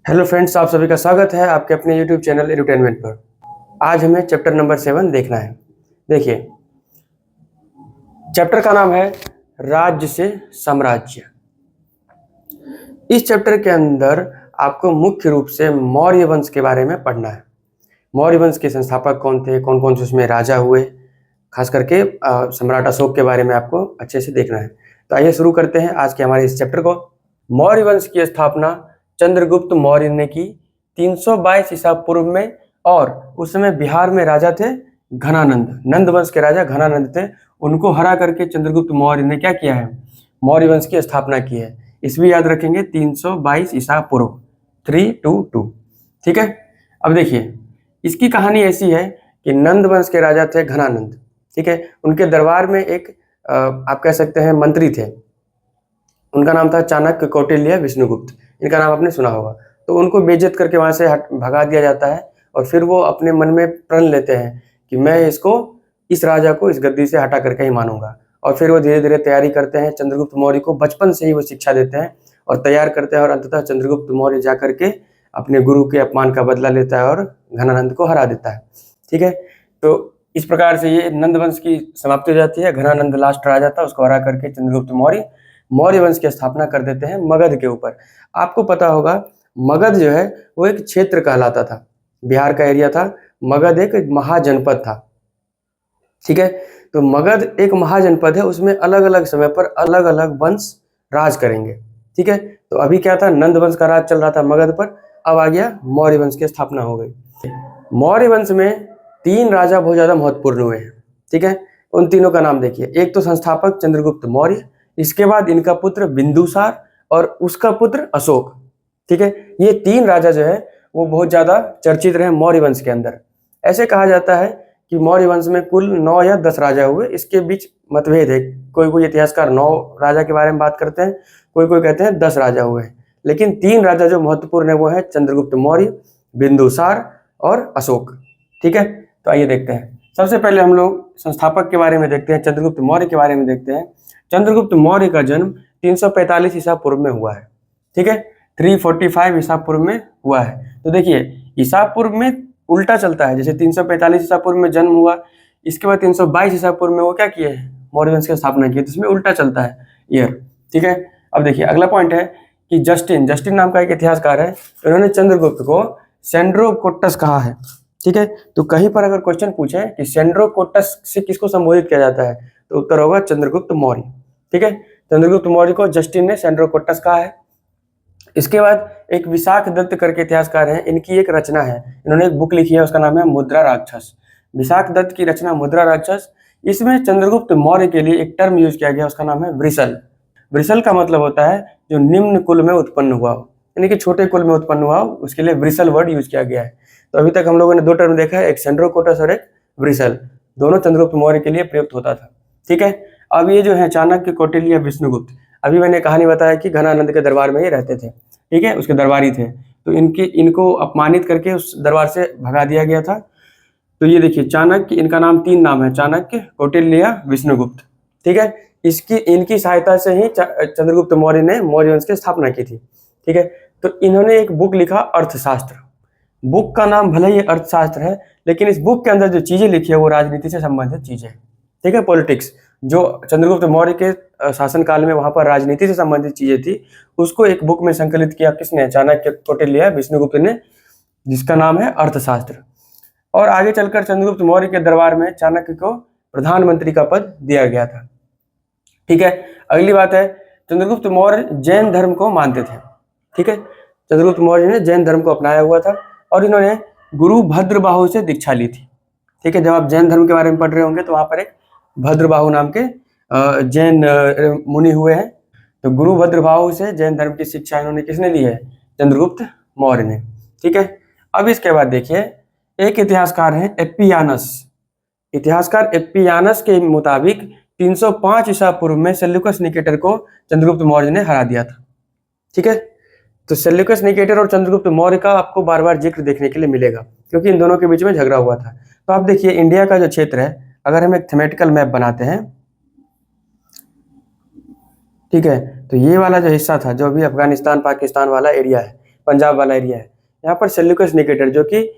Hello friends, आप सभी का स्वागत है आपके अपने यूट्यूब चैनल एडुटेनमेंट पर। आज हमें चैप्टर नंबर 7 देखना है। देखिए, चैप्टर का नाम है राज्य से साम्राज्य। इस चैप्टर के अंदर आपको मुख्य रूप से मौर्य वंश के बारे में पढ़ना है। मौर्य वंश के संस्थापक कौन थे, कौन कौन से उसमें राजा हुए, खास करके सम्राट अशोक के बारे में आपको अच्छे से देखना है। तो आइए शुरू करते हैं आज के हमारे इस चैप्टर को। मौर्य वंश की स्थापना चंद्रगुप्त मौर्य ने की 322 ईसा पूर्व में, और उस समय बिहार में राजा थे घनानंद। नंद वंश के राजा घनानंद थे। उनको हरा करके चंद्रगुप्त मौर्य ने क्या किया है, मौर्य वंश की स्थापना की है। इसमें याद रखेंगे 322 ईसा पूर्व, 322। ठीक है। अब देखिए, इसकी कहानी ऐसी है कि नंद वंश के राजा थे घनानंद। ठीक है। उनके दरबार में एक आप कह सकते हैं मंत्री थे। उनका नाम था चाणक्य, कौटिल्य, विष्णुगुप्त। इनका नाम आपने सुना होगा। तो उनको बेइज्जत करके वहां से भगा दिया जाता है, और फिर वो अपने मन में प्रण लेते हैं कि मैं इस राजा को इस गद्दी से हटा करके ही मानूंगा। और फिर वो धीरे धीरे तैयारी करते हैं। चंद्रगुप्त मौर्य को बचपन से ही वो शिक्षा देते हैं और तैयार करते हैं, और अंततः चंद्रगुप्त मौर्य जा करके अपने गुरु के अपमान का बदला लेता है और घनानंद को हरा देता है। ठीक है। तो इस प्रकार से ये नंद वंश की समाप्ति हो जाती है। घनानंद लास्ट राजा था, उसको हरा करके चंद्रगुप्त मौर्य मौर्य वंश की स्थापना कर देते हैं मगध के ऊपर। आपको पता होगा, मगध जो है वो एक क्षेत्र कहलाता था, बिहार का एरिया था। मगध एक महाजनपद था। ठीक है। तो मगध एक महाजनपद है, उसमें अलग अलग समय पर अलग अलग वंश राज करेंगे। ठीक है। तो अभी क्या था, नंद वंश का राज चल रहा था मगध पर। अब आ गया मौर्य वंश की स्थापना हो गई। मौर्य वंश में 3 राजा बहुत ज्यादा महत्वपूर्ण हुए हैं। ठीक है। उन तीनों का नाम देखिए। एक तो संस्थापक चंद्रगुप्त मौर्य, इसके बाद इनका पुत्र बिंदुसार, और उसका पुत्र अशोक। ठीक है। ये 3 राजा जो है वो बहुत ज्यादा चर्चित रहे मौर्य वंश के अंदर। ऐसे कहा जाता है कि मौर्य वंश में कुल 9 या 10 राजा हुए। इसके बीच मतभेद है। कोई कोई इतिहासकार 9 राजा के बारे में बात करते हैं, कोई कोई कहते हैं 10 राजा हुए हैं। लेकिन 3 राजा जो महत्वपूर्ण है वो है चंद्रगुप्त मौर्य, बिंदुसार और अशोक। ठीक है। तो आइए देखते हैं। सबसे पहले हम लोग संस्थापक के बारे में देखते हैं, चंद्रगुप्त मौर्य के बारे में देखते हैं। चंद्रगुप्त मौर्य का जन्म 345 ईसा पूर्व में हुआ है। ठीक है। 345 ईसा पूर्व में हुआ है। तो देखिए, ईसा पूर्व में उल्टा चलता है। जैसे 345 ईसा पूर्व में जन्म हुआ, इसके बाद 322 ईसा पूर्व में वो क्या किए हैं, मौर्य वंश की स्थापना की। तो इसमें उल्टा चलता है ईयर। ठीक है। अब देखिए, अगला पॉइंट है कि जस्टिन नाम का एक इतिहासकार है। उन्होंने चंद्रगुप्त को सेंड्रोकोट्टस कहा है। ठीक है। तो कहीं पर अगर क्वेश्चन पूछे कि सेंड्रोकोट्टस से किसको संबोधित किया जाता है, तो उत्तर होगा चंद्रगुप्त मौर्य। ठीक है। चंद्रगुप्त मौर्य को जस्टिन ने सेंड्रोकोट्टस कहा है। इसके बाद एक विशाख दत्त करके इतिहासकार हैं। इनकी एक रचना है, इन्होंने एक बुक लिखी है, उसका नाम है मुद्रा राक्षस। विशाख दत्त की रचना मुद्रा राक्षस। इसमें चंद्रगुप्त मौर्य के लिए एक टर्म यूज किया गया, उसका नाम है वृषल। वृषल का मतलब होता है जो निम्न कुल में उत्पन्न हुआ हो, यानी कि छोटे कुल में उत्पन्न हुआ हो, उसके लिए वृषल वर्ड यूज किया गया है। तो अभी तक हम लोगों ने 2 टर्म देखा है, एक सेंड्रोकोटस और एक वृषल। दोनों चंद्रगुप्त मौर्य के लिए प्रयुक्त होता था। ठीक है। अब ये जो है चाणक्य, कौटिल्य, विष्णुगुप्त, अभी मैंने कहानी बताया कि घनानंद के दरबार में ये रहते थे। ठीक है। उसके दरबारी थे। तो इनको अपमानित करके उस दरबार से भगा दिया गया था। तो ये देखिए, चाणक्य, इनका नाम 3 नाम है, चाणक्य, कौटिल्य, विष्णुगुप्त। ठीक है। इनकी सहायता से ही चंद्रगुप्त मौर्य ने मौर्य वंश की स्थापना की थी। ठीक है। तो इन्होंने एक बुक लिखा, अर्थशास्त्र। बुक का नाम भले ही अर्थशास्त्र है, लेकिन इस बुक के अंदर जो चीजें लिखी है वो राजनीति से संबंधित चीजें। ठीक है। पॉलिटिक्स, जो चंद्रगुप्त मौर्य के शासनकाल में वहां पर राजनीति से संबंधित चीजें थी, उसको एक बुक में संकलित किया किसने, चाणक्य, कौटिल्य, विष्णुगुप्त ने, जिसका नाम है अर्थशास्त्र। और आगे चलकर चंद्रगुप्त मौर्य के दरबार में चाणक्य को प्रधानमंत्री का पद दिया गया था। ठीक है। अगली बात है, चंद्रगुप्त मौर्य जैन धर्म को मानते थे। ठीक है। चंद्रगुप्त मौर्य ने जैन धर्म को अपनाया हुआ था, और इन्होंने गुरु भद्रबाहु से दीक्षा ली थी। ठीक है। जब आप जैन धर्म के बारे में पढ़ रहे होंगे तो वहां पर एक भद्रबाहु नाम के जैन मुनि हुए हैं। तो गुरु भद्रबाहु से जैन धर्म की शिक्षा इन्होंने किसने ली है, चंद्रगुप्त मौर्य ने। ठीक है। अब इसके बाद देखिए, एक इतिहासकार है एप्पियानस। इतिहासकार एप्पियानस के मुताबिक 305 ईसा पूर्व में सेल्यूकस निकेटर को चंद्रगुप्त मौर्य ने हरा दिया था। ठीक है। तो सेल्यूकस निकेटर और चंद्रगुप्त मौर्य का आपको बार बार जिक्र देखने के लिए मिलेगा, क्योंकि इन दोनों के बीच में झगड़ा हुआ था। तो आप देखिए, इंडिया का जो क्षेत्र है, अगर हम एक थीमेटिकल मैप बनाते हैं, ठीक है, तो ये वाला जो हिस्सा था, जो भी अफगानिस्तान पाकिस्तान वाला एरिया है, पंजाब वाला एरिया है। यहाँ पर सेल्यूकस निकेटर जो कि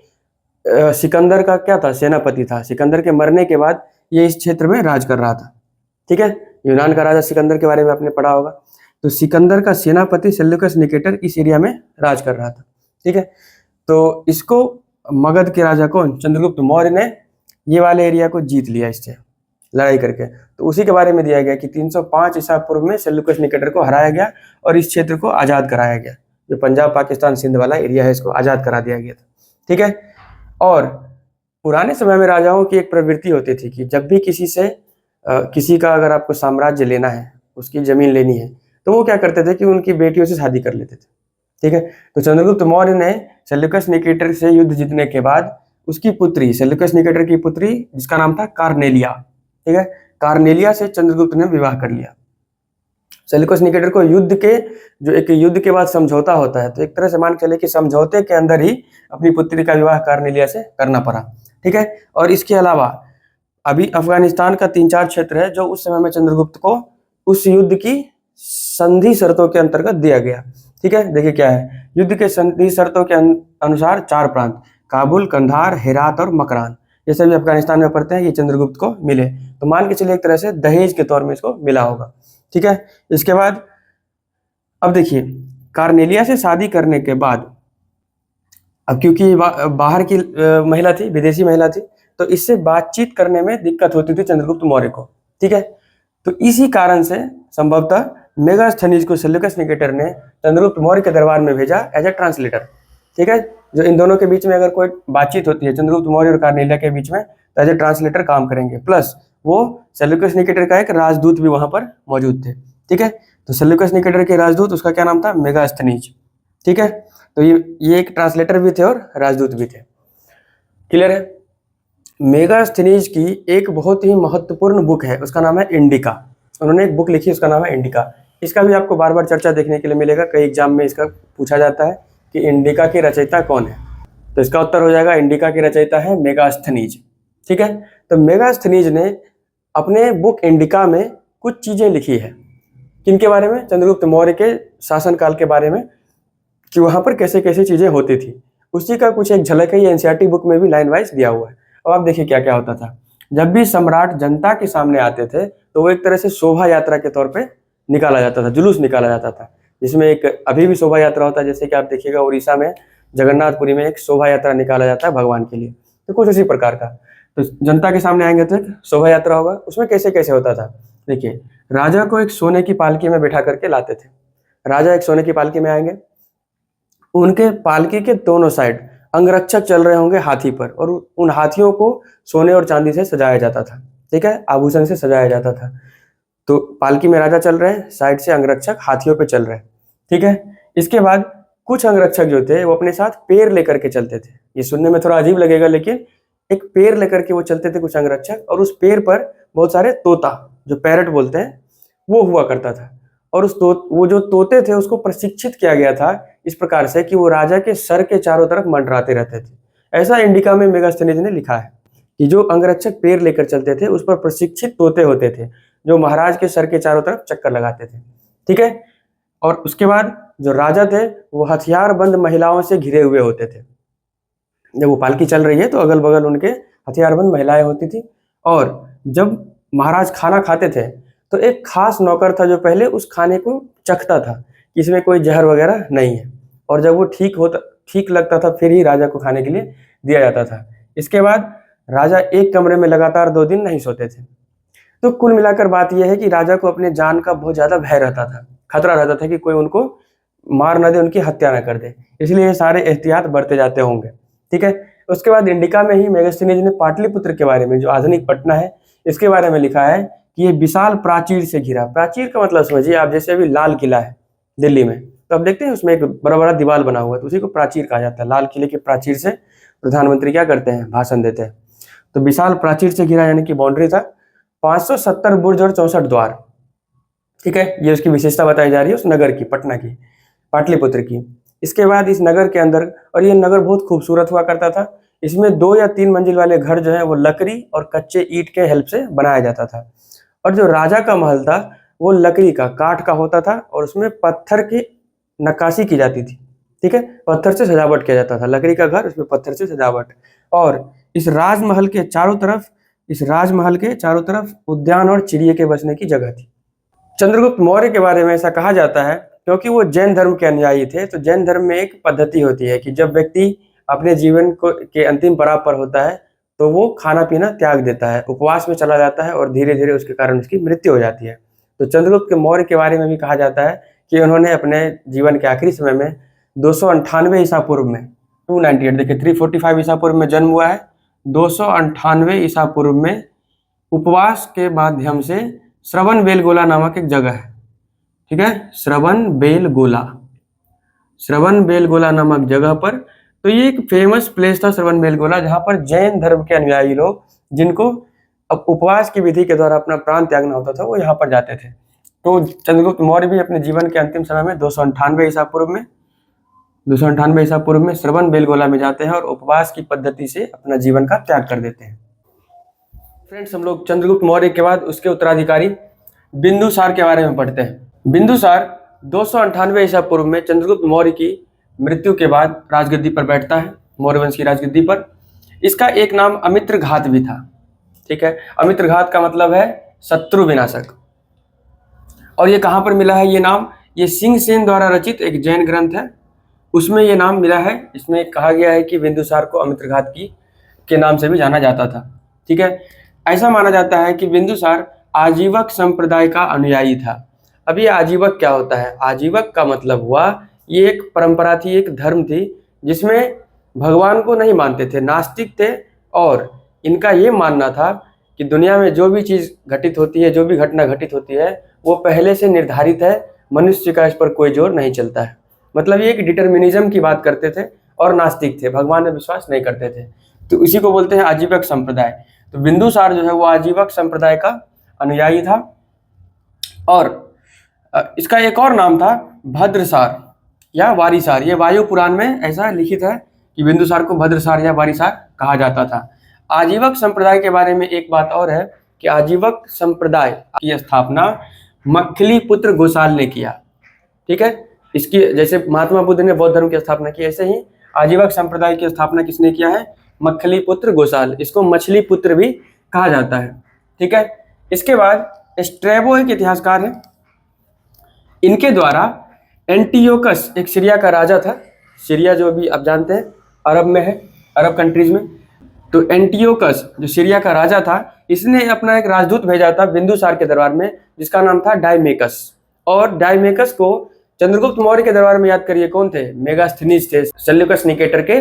सिकंदर का क्या था, सेनापति था। सिकंदर के मरने के बाद ये इस क्षेत्र में राज कर रहा था। ठीक है, यूनान का राजा सिकंदर के बारे में आपने पढ़ा होगा। तो सिकंदर का सेनापति सेल्यूकस निकेटर इस एरिया में राज कर रहा था। ठीक है, तो इसको मगध के राजा कौन, चंद्रगुप्त मौर्य ने ये वाले एरिया को जीत लिया इससे लड़ाई करके। तो उसी के बारे में दिया गया कि 305 ईसा पूर्व में सेल्यूकस निकेटर को हराया गया और इस क्षेत्र को आज़ाद कराया गया। जो पंजाब पाकिस्तान सिंध वाला एरिया है इसको आज़ाद करा दिया गया था। ठीक है, और पुराने समय में राजाओं की एक प्रवृत्ति होती थी कि जब भी किसी का अगर आपको साम्राज्य लेना है, उसकी जमीन लेनी है, तो वो क्या करते थे कि उनकी बेटियों से शादी कर लेते थे। ठीक है, तो चंद्रगुप्त मौर्य ने सेल्यूकस निकेटर से युद्ध जीतने के बाद उसकी पुत्री, सेल्यूकस निकेटर की पुत्री जिसका नाम था कार्नेलिया, ठीक है, कार्नेलिया से चंद्रगुप्त ने विवाह कर लिया। सेल्यूकस निकेटर को युद्ध के बाद समझौता होता है, तो एक तरह से मान चले कि समझौते के अंदर ही अपनी पुत्री का विवाह कार्नेलिया से करना पड़ा। ठीक है, और इसके अलावा अभी अफगानिस्तान का 3-4 क्षेत्र है जो उस समय में चंद्रगुप्त को उस युद्ध की संधि शर्तों के अंतर्गत दिया गया। ठीक है, देखिए क्या है, युद्ध के संधि शर्तों के अनुसार 4 प्रांत काबुल, कंधार, हेरात और मकरान, ये सभी अफगानिस्तान में पड़ते हैं, ये चंद्रगुप्त को मिले। तो मान के चलिए एक तरह से दहेज के तौर में इसको मिला होगा। ठीक है, इसके बाद अब देखिए, कार्नेलिया से शादी करने के बाद अब क्योंकि बाहर की महिला थी, विदेशी महिला थी, तो इससे बातचीत करने में दिक्कत होती थी चंद्रगुप्त मौर्य को। ठीक है, तो इसी कारण से संभवतः मेगास्थनीज को सेल्यूकस निकेटर ने चंद्रगुप्त मौर्य के दरबार में भेजा एज ए ट्रांसलेटर। ठीक है, जो इन दोनों के बीच में अगर कोई बातचीत होती है चंद्रगुप्त मौर्य और कार्नेलिया के बीच में, तो एज ए ट्रांसलेटर काम करेंगे। प्लस वो सेल्यूकस निकेटर का एक राजदूत भी वहां पर मौजूद थे। ठीक है, तो सेल्यूकस निकेटर के राजदूत, उसका क्या नाम था, मेगास्थनीज। ठीक है, तो ये एक ट्रांसलेटर भी थे और राजदूत भी थे। क्लियर है। मेगास्थनीज की एक बहुत ही महत्वपूर्ण बुक है, उसका नाम है इंडिका। उन्होंने एक बुक लिखी, उसका नाम है इंडिका। इसका भी आपको बार बार चर्चा देखने के लिए मिलेगा, कई एग्जाम में इसका पूछा जाता है कि इंडिका की रचयिता कौन है। तो इसका उत्तर हो जाएगा इंडिका की रचयिता है मेगास्थनीज। ठीक है, तो मेगास्थनीज ने अपने बुक इंडिका में कुछ चीजें लिखी है। किनके बारे में, चंद्रगुप्त मौर्य के शासनकाल के बारे में, कि वहां पर कैसे कैसे चीजें होती थी, उसी का कुछ एक झलक है। ये एनसीईआरटी बुक में भी लाइन वाइज दिया हुआ है। अब आप देखिए क्या क्या होता था। जब भी सम्राट जनता के सामने आते थे तो वो एक तरह से शोभा यात्रा के तौर पे निकाला जाता था, जुलूस निकाला जाता था, जिसमें एक अभी भी शोभा यात्रा होता है। जैसे कि आप देखिएगा उड़ीसा में जगन्नाथपुरी में एक शोभा यात्रा निकाला जाता है भगवान के लिए, तो कुछ उसी प्रकार का। तो जनता के सामने आएंगे तो एक शोभा यात्रा होगा। उसमें कैसे कैसे होता था, देखिए, राजा को एक सोने की पालकी में बैठा करके लाते थे। राजा एक सोने की पालकी में आएंगे, उनके पालकी के दोनों साइड अंगरक्षक चल रहे होंगे हाथी पर, और उन हाथियों को सोने और चांदी से सजाया जाता था। ठीक है, आभूषण से सजाया जाता था। तो पालकी में राजा चल रहे हैं, साइड से अंगरक्षक हाथियों पे चल रहे हैं। ठीक है, इसके बाद कुछ अंगरक्षक जो थे वो अपने साथ पेड़ लेकर के चलते थे। ये सुनने में थोड़ा अजीब लगेगा, लेकिन एक पेड़ लेकर के वो चलते थे कुछ अंगरक्षक, और उस पेड़ पर बहुत सारे तोता, जो पैरट बोलते हैं, वो हुआ करता था। और वो जो तोते थे उसको प्रशिक्षित किया गया था इस प्रकार से कि वो राजा के सर के चारों तरफ मंडराते रहते थे। ऐसा इंडिका में मेगास्थनीज ने लिखा है कि जो अंगरक्षक पेड़ लेकर चलते थे उस पर प्रशिक्षित तोते होते थे जो महाराज के सर के चारों तरफ चक्कर लगाते थे। ठीक है, और उसके बाद जो राजा थे वो हथियारबंद महिलाओं से घिरे हुए होते थे। जब वो पालकी चल रही है तो अगल बगल उनके हथियारबंद महिलाएं होती थी। और जब महाराज खाना खाते थे तो एक खास नौकर था जो पहले उस खाने को चखता था कि इसमें कोई जहर वगैरह नहीं है, और जब वो ठीक लगता था फिर ही राजा को खाने के लिए दिया जाता था। इसके बाद राजा एक कमरे में लगातार 2 दिन नहीं सोते थे। तो कुल मिलाकर बात यह है कि राजा को अपने जान का बहुत ज्यादा भय रहता था, खतरा रहता था कि कोई उनको मार न दे, उनकी हत्या न कर दे, इसलिए ये सारे एहतियात बरते जाते होंगे। ठीक है, उसके बाद इंडिका में ही मेगास्थनीज ने पाटलिपुत्र के बारे में, जो आधुनिक पटना है, इसके बारे में लिखा है कि ये विशाल प्राचीर से घिरा। प्राचीर का मतलब समझिए आप, जैसे अभी लाल किला है दिल्ली में, तो आप देखते हैं उसमें एक बड़ा बड़ा दीवार बना हुआ है, तो उसी को प्राचीर कहा जाता है। लाल किले के प्राचीर से प्रधानमंत्री क्या करते हैं, भाषण देते हैं। तो विशाल प्राचीर से घिरा यानी कि बाउंड्री था, 570 बुर्ज और 64 द्वार। ठीक है, ये उसकी विशेषता बताई जा रही है उस नगर की, पटना की, पाटलिपुत्र की। इसके बाद इस नगर के अंदर, और ये नगर बहुत खूबसूरत हुआ करता था, इसमें 2 या 3 मंजिल वाले घर जो है वो लकड़ी और कच्चे ईंट के हेल्प से बनाया जाता था। और जो राजा का महल था वो लकड़ी का, काठ का होता था, और उसमें पत्थर की नक्काशी की जाती थी। ठीक है, पत्थर से सजावट किया जाता था, लकड़ी का घर, उसमें पत्थर से सजावट। और इस राजमहल के चारों तरफ उद्यान और चिड़िए के बसने की जगह थी। चंद्रगुप्त मौर्य के बारे में ऐसा कहा जाता है क्योंकि वो जैन धर्म के अनुयायी थे। तो जैन धर्म में एक पद्धति होती है कि जब व्यक्ति अपने जीवन को के अंतिम पड़ाव पर होता है तो वो खाना पीना त्याग देता है, उपवास में चला जाता है और धीरे धीरे उसके कारण उसकी मृत्यु हो जाती है। तो चंद्रगुप्त मौर्य के बारे में भी कहा जाता है कि उन्होंने अपने जीवन के आखिरी समय में 298 ईसा पूर्व में 298 देखिए 345 ईसा पूर्व में जन्म हुआ है, 298 ईसा पूर्व में उपवास के माध्यम से श्रवण बेलगोला नामक एक जगह है, ठीक है, श्रवण बेलगोला नामक जगह पर। तो ये एक फेमस प्लेस था श्रवण बेलगोला, जहां पर जैन धर्म के अनुयायी लोग जिनको अब उपवास की विधि के द्वारा अपना प्राण त्यागना होता था वो यहाँ पर जाते थे। तो चंद्रगुप्त मौर्य भी अपने जीवन के अंतिम समय में 298 ईसा पूर्व में श्रवण बेलगोला में जाते हैं और उपवास की पद्धति से अपना जीवन का त्याग कर देते हैं। फ्रेंड्स, हम लोग चंद्रगुप्त मौर्य के बाद उसके उत्तराधिकारी बिंदुसार के बारे में पढ़ते हैं। बिंदुसार 298 ईसा पूर्व में चंद्रगुप्त मौर्य की मृत्यु के बाद राजगद्दी पर बैठता है, मौर्य वंश की राजगद्दी पर। इसका एक नाम अमित्रघात भी था, ठीक है। अमित्रघात का मतलब है शत्रु विनाशक। और ये कहाँ पर मिला है ये नाम? ये सिंह सेन द्वारा रचित एक जैन ग्रंथ है, उसमें ये नाम मिला है। इसमें कहा गया है कि बिंदुसार को अमित्रघात के नाम से भी जाना जाता था, ठीक है। ऐसा माना जाता है कि बिंदुसार आजीवक संप्रदाय का अनुयायी था। अब ये आजीवक क्या होता है? आजीवक का मतलब हुआ ये एक परंपरा थी, एक धर्म थी जिसमें भगवान को नहीं मानते थे, नास्तिक थे। और इनका ये मानना था कि दुनिया में जो भी चीज़ घटित होती है, जो भी घटना घटित होती है वो पहले से निर्धारित है, मनुष्य का इस पर कोई जोर नहीं चलता है। मतलब ये एक डिटर्मिनिज्म की बात करते थे और नास्तिक थे, भगवान में विश्वास नहीं करते थे। तो इसी को बोलते हैं आजीवक संप्रदाय। तो बिंदुसार जो है वो आजीवक संप्रदाय का अनुयायी था। और इसका एक और नाम था भद्रसार या वारिसार। ये वायु पुराण में ऐसा लिखित है कि बिंदुसार को भद्रसार या वारिसार कहा जाता था। आजीवक संप्रदाय के बारे में एक बात और है कि आजीवक संप्रदाय की स्थापना मक्खली पुत्र गोसाल ने किया, ठीक है। इसकी जैसे महात्मा बुद्ध ने बौद्ध धर्म की स्थापना की, ऐसे ही आजीवक संप्रदाय की स्थापना किसने किया है? मक्खली पुत्र गोसाल। इसको मछली पुत्र भी कहा जाता है, ठीक है। इसके बाद स्ट्रैबो एक इतिहासकार है, इनके द्वारा एंटियोकस एक सीरिया का राजा था। सीरिया जो भी आप जानते हैं अरब में है, अरब कंट्रीज में। तो एंटियोकस जो सीरिया का राजा था, इसने अपना एक राजदूत भेजा था बिंदुसार के दरबार में, जिसका नाम था डायमेकस। और डायमेकस को चंद्रगुप्त मौर्य के दरबार में याद करिए कौन थे? मेगास्थनीज थे, सेल्यूकस निकेटर के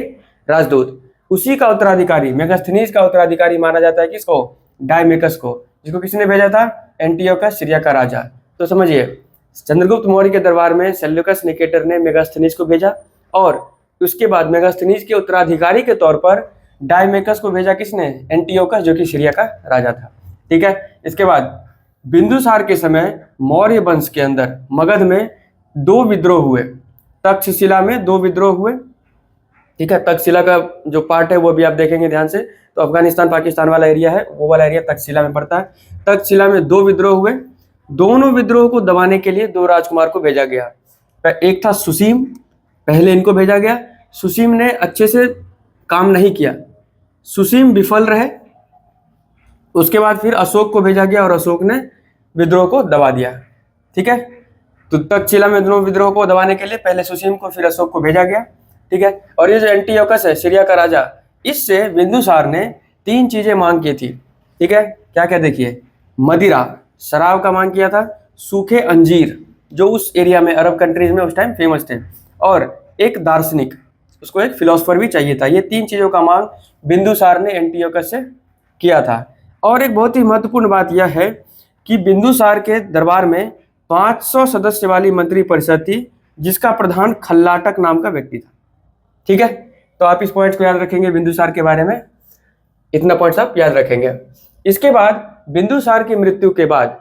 राजदूत। उसी का उत्तराधिकारी, मेगास्थनीज का उत्तराधिकारी माना जाता है किसको? डायमेकस को, जिसको किसने भेजा था? एंटियोकस सीरिया का राजा। तो समझिए, चंद्रगुप्त मौर्य के दरबार में सेल्यूकस निकेटर ने मेगास्थनीज को भेजा और उसके बाद मेगास्थनीज के उत्तराधिकारी के तौर पर डायमेकस को भेजा किसने? एंटियोकस, जो कि सीरिया का राजा था, ठीक है। इसके बाद बिंदुसार के समय मौर्य वंश के अंदर मगध में 2 विद्रोह हुए। तक्षशिला में 2 विद्रोह हुए, ठीक है। तक्षशिला का जो पार्ट है वो भी आप देखेंगे ध्यान से, तो अफगानिस्तान पाकिस्तान वाला एरिया है, वो वाला एरिया तक्षशिला में पड़ता है। तक्षशिला में 2 विद्रोह हुए। दोनों विद्रोह को दबाने के लिए 2 राजकुमार को भेजा गया। एक था सुसीम, पहले इनको भेजा गया। सुसीम ने अच्छे से काम नहीं किया, सुसीम विफल रहे। उसके बाद फिर अशोक को भेजा गया और अशोक ने विद्रोह को दबा दिया, ठीक है। तो तक्षशिला में दोनों विद्रोह को दबाने के लिए पहले सुसीम को फिर अशोक को भेजा गया, ठीक है। और ये जो एंटियोकस है सीरिया का राजा, इससे बिंदुसार ने 3 चीजें मांग की थी, ठीक है। क्या क्या? देखिए, मदिरा, शराब का मांग किया था, सूखे अंजीर जो उस एरिया में अरब कंट्रीज में उस टाइम फेमस थे, और एक दार्शनिक, उसको एक फिलोसफर भी चाहिए था। ये 3 चीजों का मांग बिंदुसार ने एंटियोकस से किया था। और एक बहुत ही महत्वपूर्ण बात यह है कि बिंदुसार के दरबार में 500 सदस्य वाली मंत्री परिषद थी, जिसका प्रधान खल्लाटक नाम का व्यक्ति था, ठीक है। तो आप इस पॉइंट को याद रखेंगे, बिंदुसार के बारे में इतना पॉइंट्स आप याद रखेंगे। इसके बाद बिंदुसार की मृत्यु के बाद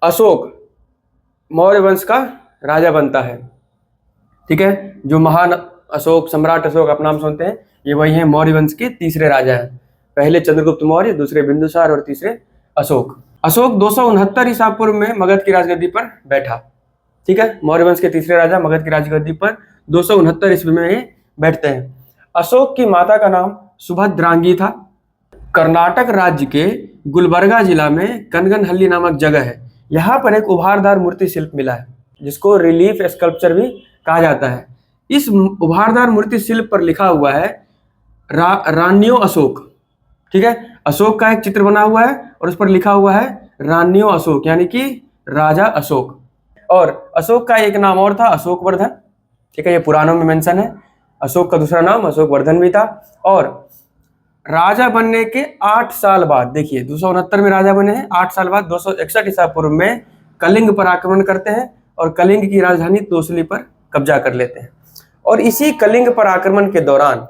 अशोक मौर्य वंश का राजा बनता है, ठीक है। जो महान अशोक, सम्राट अशोक आप नाम सुनते हैं, ये वही है, मौर्य वंश के तीसरे राजा हैं। पहले चंद्रगुप्त मौर्य, दूसरे बिंदुसार और तीसरे अशोक। अशोक 269 ईसा पूर्व में मगध की राजगद्दी पर बैठा, ठीक है। मौर्य वंश के तीसरे राजा मगध की राजगद्दी पर 269 ईस्वी में ये बैठते हैं। अशोक की माता का नाम सुभद्रांगी था। कर्नाटक राज्य के गुलबर्गा जिला में कनगनहल्ली नामक जगह है, यहाँ पर एक उभारदार मूर्ति शिल्प मिला है जिसको रिलीफ स्कल्पचर भी कहा जाता है। इस उभारदार मूर्ति शिल्प पर लिखा हुआ है रान्यो अशोक। ठीक है, अशोक का एक चित्र बना हुआ है और उस पर लिखा हुआ है रान्यो अशोक, यानी कि राजा अशोक। और अशोक का एक नाम और था, अशोक वर्धन। ठीक है, ये पुराणों में मेंशन है। अशोक का दूसरा नाम अशोक वर्धन भी था। और राजा बनने के 8 साल बाद, देखिए 269 में राजा बने हैं, 8 साल बाद 261 ईसा पूर्व में कलिंग पर आक्रमण करते हैं और कलिंग की राजधानी तोसली पर कब्जा कर लेते हैं। और इसी कलिंग पर आक्रमण के दौरान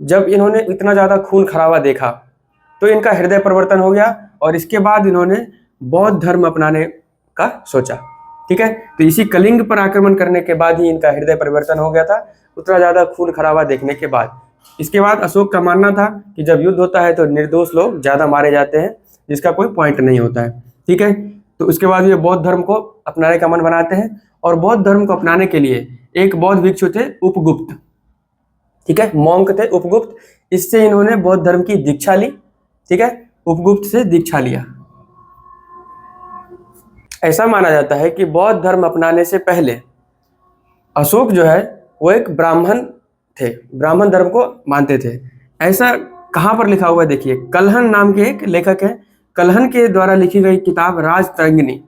जब इन्होंने इतना ज्यादा खून खराबा देखा तो इनका हृदय परिवर्तन हो गया और इसके बाद इन्होंने बौद्ध धर्म अपनाने का सोचा। ठीक है, तो इसी कलिंग पर आक्रमण करने के बाद ही इनका हृदय परिवर्तन हो गया था, उतना ज्यादा खून खराबा देखने के बाद। इसके बाद अशोक का मानना था कि जब युद्ध होता है तो निर्दोष लोग ज्यादा मारे जाते हैं, जिसका कोई पॉइंट नहीं होता है। ठीक है, तो उसके बाद ये बौद्ध धर्म को अपनाने का मन बनाते हैं और बौद्ध धर्म को अपनाने के लिए एक बौद्ध भिक्षु थे उपगुप्त। ठीक है, मॉन्क थे उपगुप्त, इससे इन्होंने बौद्ध धर्म की दीक्षा ली। ठीक है, उपगुप्त से दीक्षा लिया। ऐसा माना जाता है कि बौद्ध धर्म अपनाने से पहले अशोक जो है वो एक ब्राह्मण थे, ब्राह्मण धर्म को मानते थे। ऐसा कहाँ पर लिखा हुआ है, देखिए कल्हन नाम के एक लेखक है, कल्हन के द्वारा लिखी गई किताब राज तरंगिनी।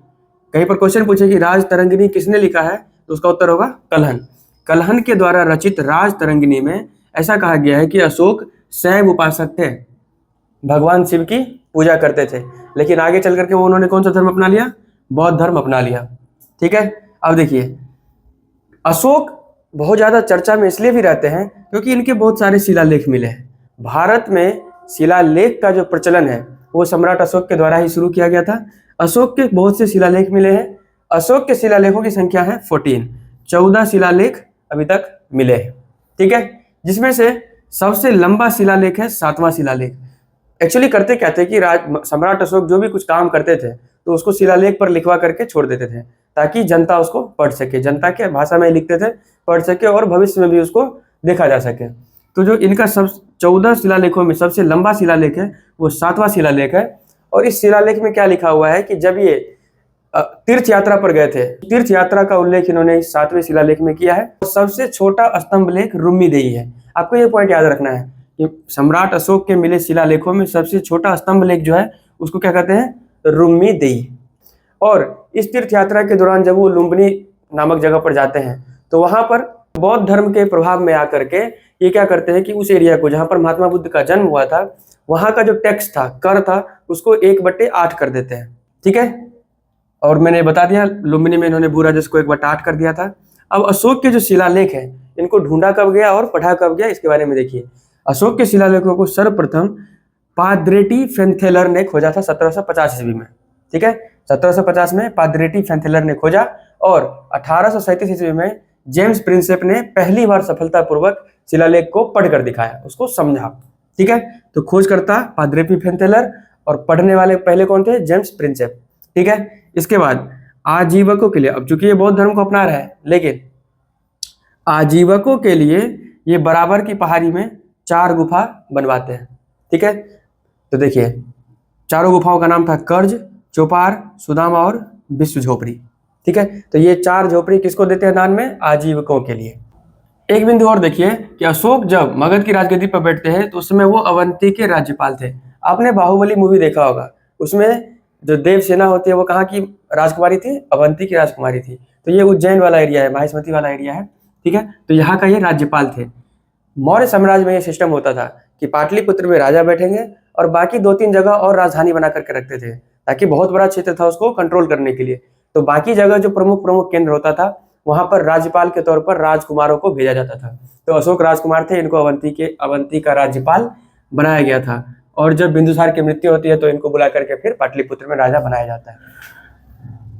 कहीं पर क्वेश्चन पूछे कि राज तरंगिनी किसने लिखा है, तो उसका उत्तर होगा कल्हन। कल्हन के द्वारा रचित राज तरंगिनी में ऐसा कहा गया है कि अशोक शैव उपासक थे, भगवान शिव की पूजा करते थे, लेकिन आगे चल करके वो उन्होंने कौन सा धर्म अपना लिया, बौद्ध धर्म अपना लिया। ठीक है, अब देखिए अशोक बहुत ज्यादा चर्चा में इसलिए भी रहते हैं क्योंकि इनके बहुत सारे शिलालेख मिले हैं। भारत में शिलालेख का जो प्रचलन है वो सम्राट अशोक के द्वारा ही शुरू किया गया था। अशोक के बहुत से शिलालेख मिले हैं। अशोक के शिलालेखों की संख्या है 14 शिलालेख अभी तक मिले हैं। ठीक है, जिसमें से सबसे लंबा शिलालेख है 7वां शिलालेख। एक्चुअली करते क्या थे कि सम्राट अशोक जो भी कुछ काम करते थे तो उसको शिलालेख पर लिखवा करके छोड़ देते थे ताकि जनता उसको पढ़ सके, जनता के भाषा में लिखते थे, पढ़ सके और भविष्य में भी उसको देखा जा सके। तो जो इनका सब 14 शिलालेखों में सबसे लंबा शिलालेख है वो 7वां शिलालेख है। और इस शिलालेख में क्या लिखा हुआ है कि जब ये तीर्थ यात्रा पर गए थे, तीर्थ यात्रा का उल्लेख इन्होंने इस 7वें शिलालेख में किया है। सबसे छोटा स्तंभ लेख रुम्मी देई है। आपको ये पॉइंट याद रखना है कि सम्राट अशोक के मिले शिलालेखों में सबसे छोटा स्तंभ लेख जो है उसको क्या कहते हैं, रुम्मी देई। और इस तीर्थ यात्रा के दौरान जब वो लुम्बिनी नामक जगह पर जाते हैं तो वहां पर बौद्ध धर्म के प्रभाव में आकर के ये क्या करते हैं कि उस एरिया को जहां पर महात्मा बुद्ध का जन्म हुआ था वहां का जो टैक्स था, कर था, उसको 1/8 कर देते हैं। ठीक है, और मैंने बता दिया लुम्बिनी में इन्होंने भू राजस्व को 1/8 कर दिया था। अब अशोक के जो शिलालेख है इनको ढूंढा कब गया और पढ़ा कब गया, इसके बारे में देखिए। अशोक के शिलालेखों को सर्वप्रथम पाद्रेटी फेंथेलर ने खोजा था 1750 ईस्वी में। ठीक है, 1750 में पाद्रेटी फेंथेलर ने खोजा और 1837 ईस्वी में जेम्स प्रिंसेप ने पहली बार सफलतापूर्वक शिलालेख को पढ़कर दिखाया, उसको समझा। ठीक है, तो खोजकर्ता पाद्रेटी फेंथेलर और पढ़ने वाले पहले कौन थे, जेम्स प्रिंसेप। ठीक है, इसके बाद आजीवकों के लिए, अब चूंकि ये बौद्ध धर्म को अपना रहा है, लेकिन आजीवकों के लिए ये बराबर की पहाड़ी में 4 गुफा बनवाते हैं। ठीक है, तो देखिए चारों गुफाओं का नाम था कर्ज, चौपार, सुदामा और विश्व झोपड़ी। ठीक है, तो ये 4 झोपड़ी किसको देते हैं दान में, आजीवकों के लिए। एक बिंदु और देखिए कि अशोक जब मगध की राजगद्दी पर बैठते हैं तो उस समय वो अवंती के राज्यपाल थे। आपने बाहुबली मूवी देखा होगा, उसमें जो देवसेना होती है वो कहाँ की राजकुमारी थी, अवंती की राजकुमारी थी। तो ये उज्जैन वाला एरिया है, माहिष्मती वाला एरिया है। ठीक है, तो यहाँ का ये राज्यपाल थे। मौर्य साम्राज्य में ये सिस्टम होता था कि पाटलिपुत्र में राजा बैठेंगे और बाकी 2-3 जगह और राजधानी बना करके रखते थे ताकि बहुत बड़ा क्षेत्र था उसको कंट्रोल करने के लिए। तो बाकी जगह जो प्रमुख प्रमुख केंद्र होता था वहां पर राज्यपाल के तौर पर राजकुमारों को भेजा जाता था। तो अशोक राजकुमार थे, इनको अवंती का राज्यपाल बनाया गया था। और जब बिंदुसार की मृत्यु होती है तो इनको बुला करके फिर पाटलिपुत्र में राजा बनाया जाता है।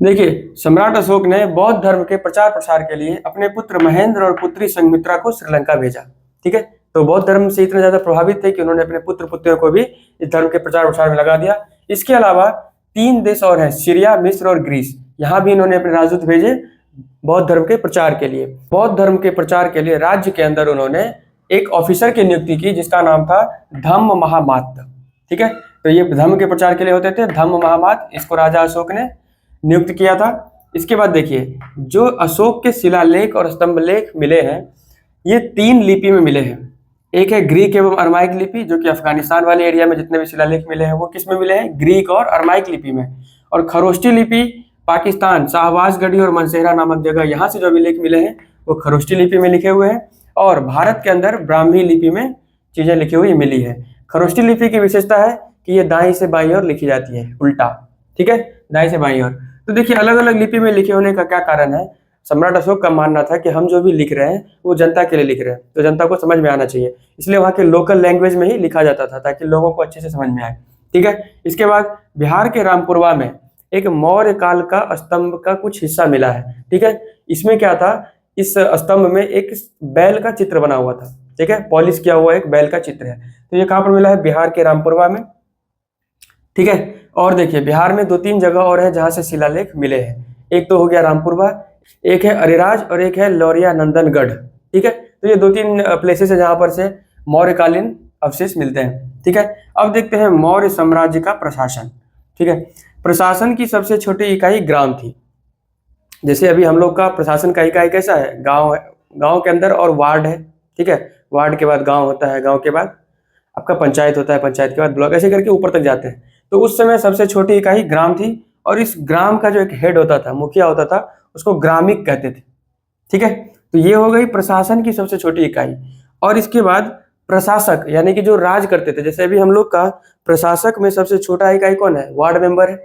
देखिए सम्राट अशोक ने बौद्ध धर्म के प्रचार प्रसार के लिए अपने पुत्र महेंद्र और पुत्री संघमित्रा को श्रीलंका भेजा। ठीक है, तो बौद्ध धर्म से इतना ज्यादा प्रभावित थे कि उन्होंने अपने पुत्र पुत्रियों को भी इस धर्म के प्रचार प्रसार में लगा दिया। इसके अलावा 3 देश और हैं, सीरिया, मिस्र और ग्रीस, यहाँ भी इन्होंने अपने राजदूत भेजे बौद्ध धर्म के प्रचार के लिए। बौद्ध धर्म के प्रचार के लिए राज्य के अंदर उन्होंने एक ऑफिसर की नियुक्ति की जिसका नाम था धम्म महामात्य। ठीक है, तो ये धर्म के प्रचार के लिए होते थे धम्म महामात्य, इसको राजा अशोक ने नियुक्त किया था। इसके बाद देखिए, जो अशोक के शिलालेख और स्तंभलेख मिले हैं ये 3 लिपि में मिले हैं। एक है ग्रीक एवं अरमाइक लिपि, जो कि अफगानिस्तान वाले एरिया में जितने भी शिलालेख मिले हैं वो किस में मिले हैं, ग्रीक और अरमाइक लिपि में। और खरोष्टी लिपि पाकिस्तान शाहबाजगढ़ी और मनसेहरा नामक जगह, यहाँ से जो भी लेख मिले हैं वो खरोष्टी लिपि में लिखे हुए हैं। और भारत के अंदर ब्राह्मी लिपि में चीजें लिखी हुई मिली है। खरोष्टी लिपि की विशेषता है कि ये दाईं से बाईं ओर लिखी जाती है, उल्टा। ठीक है, दाईं से बाईं ओर। तो देखिए अलग अलग लिपि में लिखे होने का क्या कारण है। सम्राट अशोक का मानना था कि हम जो भी लिख रहे हैं वो जनता के लिए लिख रहे हैं, तो जनता को समझ में आना चाहिए, इसलिए वहाँ के लोकल लैंग्वेज में ही लिखा जाता था ताकि लोगों को अच्छे से समझ में आए। ठीक है, इसके बाद बिहार के रामपुरवा में एक मौर्य काल का स्तंभ का कुछ हिस्सा मिला है। ठीक है, इसमें क्या था, इस स्तंभ में एक बैल का चित्र बना हुआ था। ठीक है, पॉलिश किया हुआ एक बैल का चित्र है। तो ये कहाँ पर मिला है, बिहार के रामपुरवा में। ठीक है, और देखिए बिहार में 2-3 जगह और है जहां से शिलालेख मिले हैं। एक तो हो गया रामपुरवा, एक है अरिराज और एक है लौरिया नंदनगढ़। ठीक है, तो ये 2-3 प्लेसेस है जहां पर से मौर्यकालीन अवशेष मिलते हैं। ठीक है, अब देखते हैं मौर्य साम्राज्य का प्रशासन। ठीक है, प्रशासन की सबसे छोटी इकाई ग्राम थी। जैसे अभी हम लोग का प्रशासन का इकाई कैसा है, गांव है, गांव के अंदर और वार्ड है। ठीक है, वार्ड के बाद गांव होता है, गांव के बाद आपका पंचायत होता है, पंचायत के बाद ब्लॉक, ऐसे करके ऊपर तक जाते हैं। तो उस समय सबसे छोटी इकाई ग्राम थी और इस ग्राम का जो एक हेड होता था, मुखिया होता था, उसको ग्रामिक कहते थे। ठीक है, तो ये हो गई प्रशासन की सबसे छोटी इकाई। और इसके बाद प्रशासक यानी कि जो राज करते थे, जैसे अभी हम लोग का प्रशासक में सबसे छोटा इकाई कौन है, वार्ड मेंबर है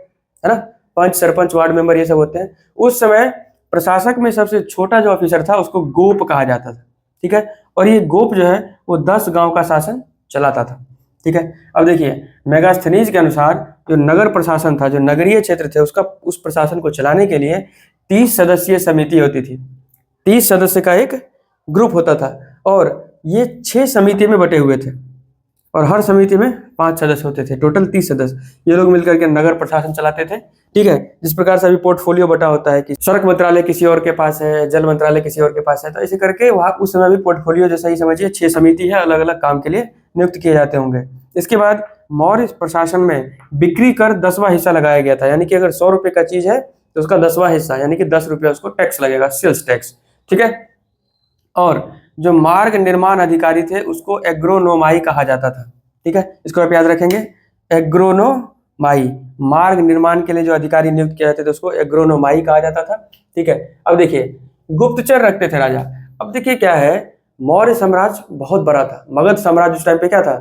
ना, पंच सरपंच वार्ड मेंबर ये सब होते हैं। उस समय प्रशासक में सबसे छोटा जो ऑफिसर था उसको गोप कहा जाता था। ठीक है, और ये गोप जो है वो 10 गांव का शासन चलाता था। ठीक है, अब देखिए मेगास्थनीज के अनुसार जो नगर प्रशासन था, जो नगरीय क्षेत्र थे, उसका उस प्रशासन को चलाने के लिए 30 सदस्यीय समिति होती थी। 30 सदस्य का एक ग्रुप होता था और ये 6 समिति में बटे हुए थे और हर समिति में 5 सदस्य होते थे, टोटल 30 सदस्य। ये लोग मिलकर के नगर प्रशासन चलाते थे। ठीक है, जिस प्रकार से अभी पोर्टफोलियो बटा होता है कि सड़क मंत्रालय किसी और के पास है, जल मंत्रालय किसी और के पास है, तो ऐसे करके वहाँ उस समय भी पोर्टफोलियो जैसा ही समझिए 6 समिति है, अलग अलग काम के लिए नियुक्त किए जाते होंगे। इसके बाद मौर्य प्रशासन में बिक्री कर 10वां हिस्सा लगाया गया था, यानी कि अगर 100 रुपये का चीज है तो उसका 10वां हिस्सा यानी कि 10 रुपया उसको टैक्स लगेगा, सेल्स टैक्स। ठीक है, और जो मार्ग निर्माण अधिकारी थे उसको एग्रोनोमाई कहा जाता था। ठीक है, इसको आप याद रखेंगे, एग्रोनोमाई, मार्ग निर्माण के लिए जो अधिकारी नियुक्त किए जाते थे उसको एग्रोनोमाई कहा जाता था। ठीक है, अब देखिए गुप्तचर रखते थे राजा। अब देखिए क्या है, मौर्य साम्राज्य बहुत बड़ा था, मगध साम्राज्य उस टाइम पे क्या था,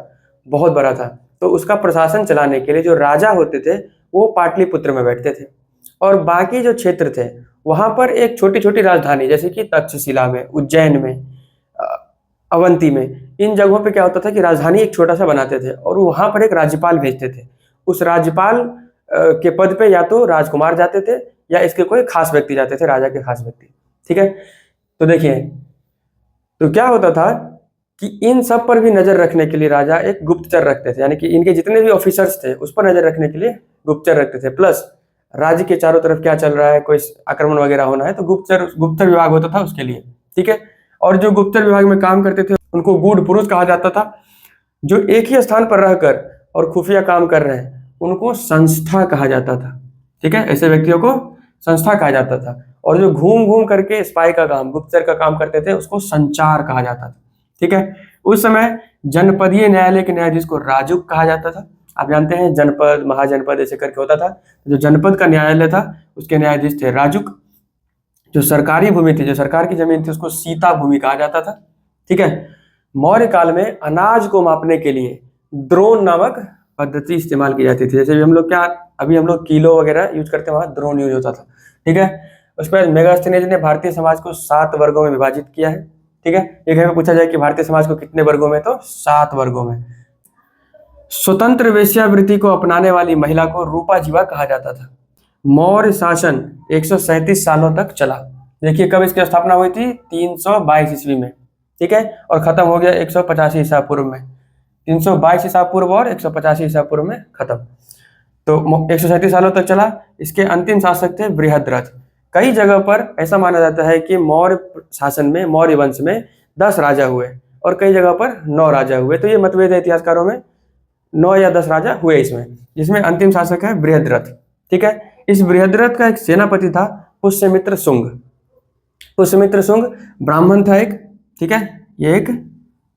बहुत बड़ा था। तो उसका प्रशासन चलाने के लिए जो राजा होते थे वो पाटलिपुत्र में बैठते थे और बाकी जो क्षेत्र थे वहां पर एक छोटी छोटी राजधानी जैसे कि तक्षशिला में, उज्जैन में, अवंती में, इन जगहों पे क्या होता था कि राजधानी एक छोटा सा बनाते थे और वहां पर एक राज्यपाल भेजते थे। उस राज्यपाल के पद पे या तो राजकुमार जाते थे या इसके कोई खास व्यक्ति जाते थे, राजा के खास व्यक्ति। ठीक है, तो देखिए तो क्या होता था कि इन सब पर भी नजर रखने के लिए राजा एक गुप्तचर रखते थे, यानी कि इनके जितने भी ऑफिसर्स थे उस पर नजर रखने के लिए गुप्तचर रखते थे। प्लस राज्य के चारों तरफ क्या चल रहा है, कोई आक्रमण वगैरह होना है तो गुप्तचर विभाग होता था उसके लिए। ठीक है, और जो गुप्तचर विभाग में काम करते थे उनको गूढ़ पुरुष कहा जाता था। जो एक ही स्थान पर रहकर और खुफिया काम कर रहे हैं उनको संस्था कहा जाता था। ठीक है, ऐसे व्यक्तियों को संस्था कहा जाता था। और जो घूम घूम करके स्पाई का काम, गुप्तचर का काम करते थे उसको संचार कहा जाता था। ठीक है, उस समय जनपदीय न्यायालय के न्यायाधीश को राजुक कहा जाता था। आप जानते हैं जनपद, महाजनपद ऐसे करके होता था। जो जनपद का न्यायालय था उसके न्यायाधीश थे राजुक। जो सरकारी भूमि थी, जो सरकार की जमीन थी, उसको सीता भूमि कहा जाता था। ठीक है, मौर्य काल में अनाज को मापने के लिए द्रोण नामक पद्धति इस्तेमाल की जाती थी। जैसे अभी हम लोग किलो वगैरह यूज करते हैं, वहां द्रोण यूज होता था। ठीक है, उसमें मेगास्थनीज ने भारतीय समाज को 7 वर्गों में विभाजित किया है। ठीक है, एक में पूछा जाए कि भारतीय समाज को कितने वर्गों में, तो 7 वर्गों में। स्वतंत्र वेश्यावृत्ति को अपनाने वाली महिला को रूपा जीवा कहा जाता था। मौर्य शासन 137 सालों तक चला। देखिए कब इसकी स्थापना हुई थी, 322 ईस्वी में। ठीक है, और खत्म हो गया 185 ईसा पूर्व में। 322 ईसा पूर्व और 185 ईसा पूर्व में खत्म। तो 137 सालों तक चला। इसके अंतिम शासक थे बृहद्रथ। कई जगह पर ऐसा माना जाता है कि मौर्य शासन में, मौर्य वंश में 10 राजा हुए और कई जगह पर 9 राजा हुए। तो ये मतभेद है इतिहासकारों में, 9 या 10 राजा हुए इसमें, जिसमें अंतिम शासक है बृहद्रथ। ठीक है, इस बृहद्रथ का एक सेनापति था पुष्यमित्र शुंग। पुष्यमित्र शुंग ब्राह्मण था एक, ठीक है, ये एक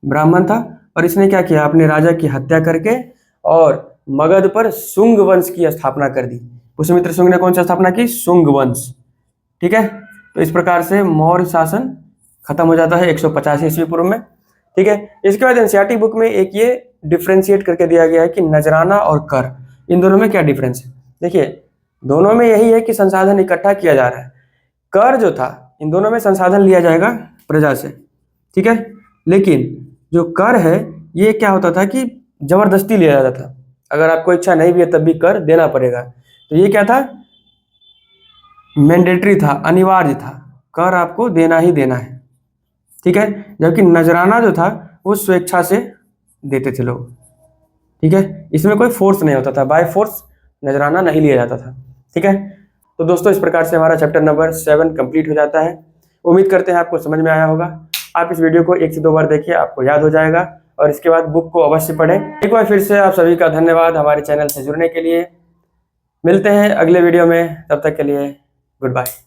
ब्राह्मण था और इसने क्या किया, अपने राजा की हत्या करके और मगध पर शुंग वंश की स्थापना कर दी। पुष्यमित्र शुंग ने कौन सी स्थापना की, शुंग वंश। ठीक है, तो इस प्रकार से मौर्य शासन खत्म हो जाता है 185 ईस्वी पूर्व में। ठीक है, इसके बाद एनसीईआरटी बुक में एक ये डिफ्रेंशिएट करके दिया गया है कि नजराना और कर, इन दोनों में क्या डिफरेंस है। देखिए, दोनों में यही है कि संसाधन इकट्ठा किया जा रहा है। कर जो था, इन दोनों में संसाधन लिया जाएगा प्रजा से, ठीक है, लेकिन जो कर है ये क्या होता था कि जबरदस्ती लिया जाता था। अगर आपको इच्छा नहीं भी है तब भी कर देना पड़ेगा। तो ये क्या था, मैंडेटरी था, अनिवार्य था, कर आपको देना ही देना है। ठीक है, जबकि नजराना जो था वो स्वेच्छा से देते थे लोग। ठीक है, इसमें कोई फोर्स नहीं होता था, बाय फोर्स नजराना नहीं लिया जाता था। ठीक है, तो दोस्तों इस प्रकार से हमारा चैप्टर नंबर 7 कंप्लीट हो जाता है। उम्मीद करते हैं आपको समझ में आया होगा। आप इस वीडियो को 1 से 2 बार देखिए, आपको याद हो जाएगा और इसके बाद बुक को अवश्य पढ़ें। एक बार फिर से आप सभी का धन्यवाद हमारे चैनल से जुड़ने के लिए। मिलते हैं अगले वीडियो में, तब तक के लिए गुड बाय।